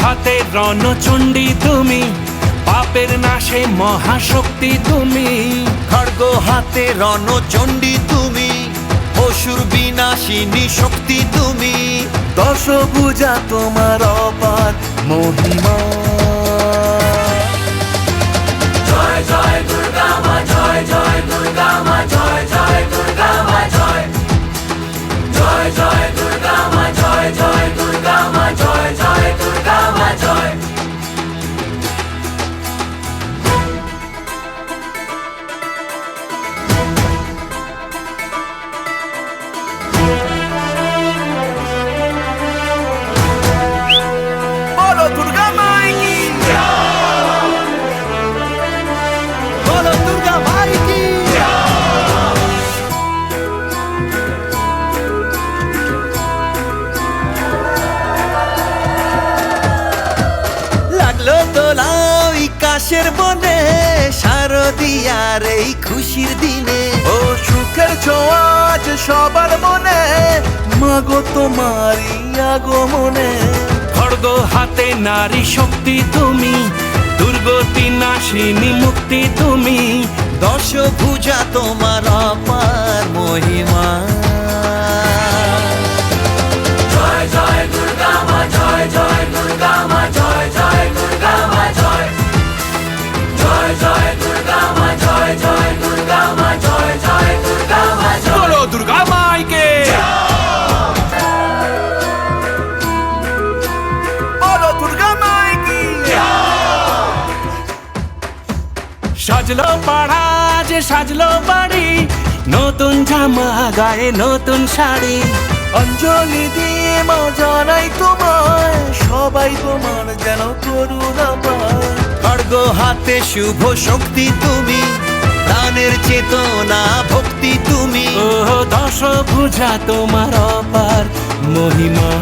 হাতে রণচণ্ডী তুমি, পাপের নাশে মহাশক্তি তুমি। খড়গ হাতে রণচণ্ডী তুমি, অসুর বিনাশিনী শক্তি তুমি। দশভুজা তোমার অপার মহিমা। জয় জয় দুর্গা মা, জয় জয় দুর্গা মা, জয় জয় দুর্গা মা, জয় জয় জয় দুর্গা মা, জয় জয় দুর্গা মা, জয় জয় দুর্গা মা, জয়। বলো দুর্গা মাই কি, বলো দুর্গা মাই কি। লাগলো দোলা ওই কাশের বনে, শারদিয়ার এই খুশির দিনে। ও সুখের ছোঁয়া আজ সবার মনে, মাগো তোমারই আগমনে। খড়গ হাতে নারী শক্তি তুমি, দুর্গতি নাশিনী মুক্তি তুমি। দশভুজা তোমার অপার মহিমা। জয় জয় দুর্গা মা, জয় জয় দুর্গা মা, জয় জয় দুর্গা মা, জয় জয় জয় দুর্গা মা, জয় জয় দুর্গা মা, জয় জয় দুর্গা মা, জয়। বলো দুর্গা মাইকে। বলো দুর্গা মাই কি। সাজলো পাড়া যে সাজলো বাড়ি, নতুন জামা গায়ে নতুন শাড়ি। অঞ্জলি দিয়ে মা জানাই তোমায়, সবাই তোমার যেন করুণা পায়। খড়গ হাতে শুভ শক্তি তুমি, প্রাণের চেতনা ভক্তি তুমি। ও দশভুজা তোমার অপার মহিমা।